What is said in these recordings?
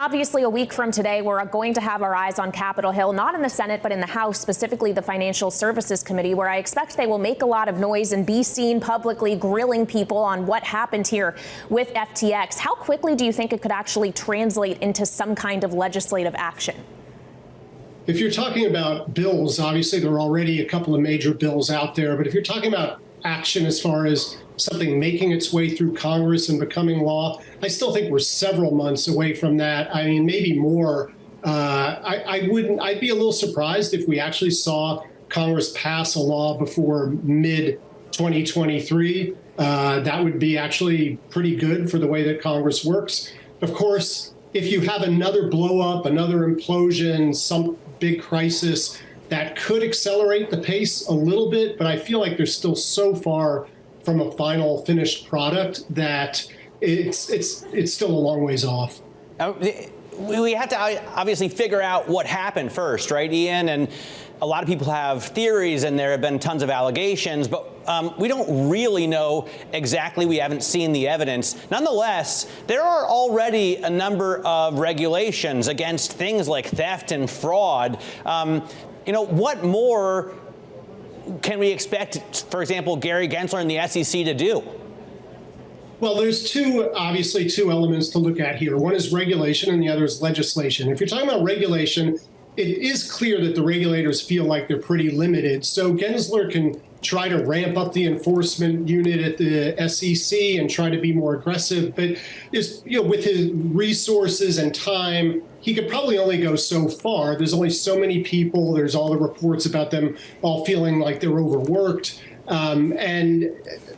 Obviously, a week from today, we're going to have our eyes on Capitol Hill, not in the Senate, but in the House, specifically the Financial Services Committee, where I expect they will make a lot of noise and be seen publicly grilling people on what happened here with FTX. How quickly do you think it could actually translate into some kind of legislative action? If you're talking about bills, obviously there are already a couple of major bills out there. But if you're talking about action as far as something making its way through Congress and becoming law, I still think we're several months away from that. I mean, maybe more. I'd be a little surprised if we actually saw Congress pass a law before mid-2023. That would be actually pretty good for the way that Congress works. Of course, if you have another blow up, another implosion, some big crisis, that could accelerate the pace a little bit, but I feel like there's still so far from a final finished product that it's still a long ways off. We have to obviously figure out what happened first, right, Ian? And a lot of people have theories, and there have been tons of allegations, but we don't really know exactly. We haven't seen the evidence. Nonetheless, there are already a number of regulations against things like theft and fraud. What more can we expect, for example, Gary Gensler and the SEC to do? Well, there's obviously two elements to look at here. One is regulation and the other is legislation. If you're talking about regulation, it is clear that the regulators feel like they're pretty limited. So Gensler can try to ramp up the enforcement unit at the SEC and try to be more aggressive. But with his resources and time, he could probably only go so far. There's only so many people. There's all the reports about them all feeling like they're overworked.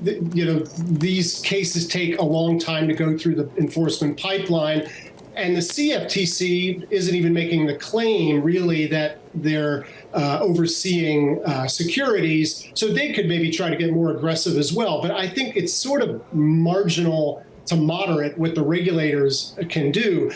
These cases take a long time to go through the enforcement pipeline. And the CFTC isn't even making the claim, really, that they're overseeing securities. So they could maybe try to get more aggressive as well. But I think it's sort of marginal to moderate what the regulators can do.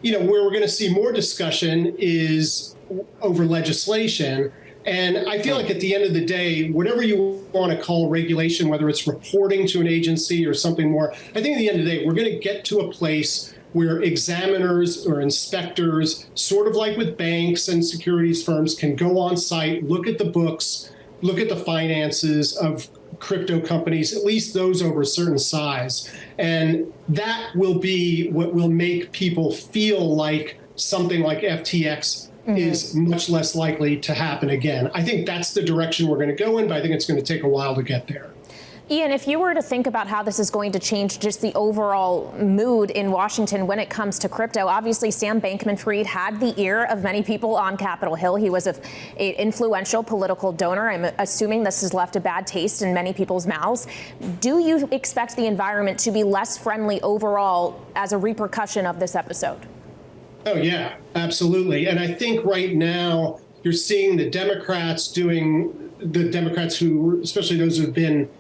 Where we're going to see more discussion is over legislation. And I feel like at the end of the day, whatever you want to call regulation, whether it's reporting to an agency or something more, I think at the end of the day, we're going to get to a place where examiners or inspectors, sort of like with banks and securities firms, can go on site, look at the books, look at the finances of crypto companies, at least those over a certain size. And that will be what will make people feel like something like FTX is much less likely to happen again. I think that's the direction we're going to go in, but I think it's going to take a while to get there. Ian, if you were to think about how this is going to change just the overall mood in Washington when it comes to crypto, obviously Sam Bankman-Fried had the ear of many people on Capitol Hill. He was an influential political donor. I'm assuming this has left a bad taste in many people's mouths. Do you expect the environment to be less friendly overall as a repercussion of this episode? Oh, yeah, absolutely. And I think right now you're seeing the Democrats who, especially those who've been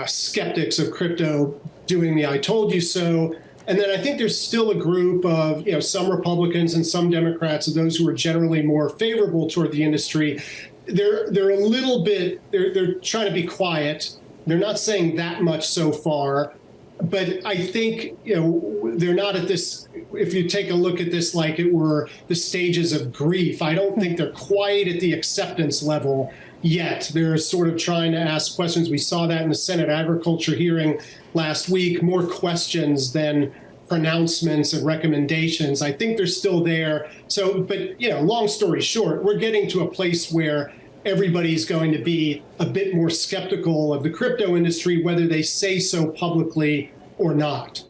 skeptics of crypto, doing the I told you so. And then I think there's still a group of, some Republicans and some Democrats, of those who are generally more favorable toward the industry. They're a little bit, they're trying to be quiet. They're not saying that much so far. But I think, they're not at this, if you take a look at this like it were the stages of grief, I don't think they're quite at the acceptance level yet. They're sort of trying to ask questions. We saw that in the Senate Agriculture hearing last week, more questions than pronouncements and recommendations. I think they're still there. So, but, long story short, we're getting to a place where everybody's going to be a bit more skeptical of the crypto industry, whether they say so publicly or not.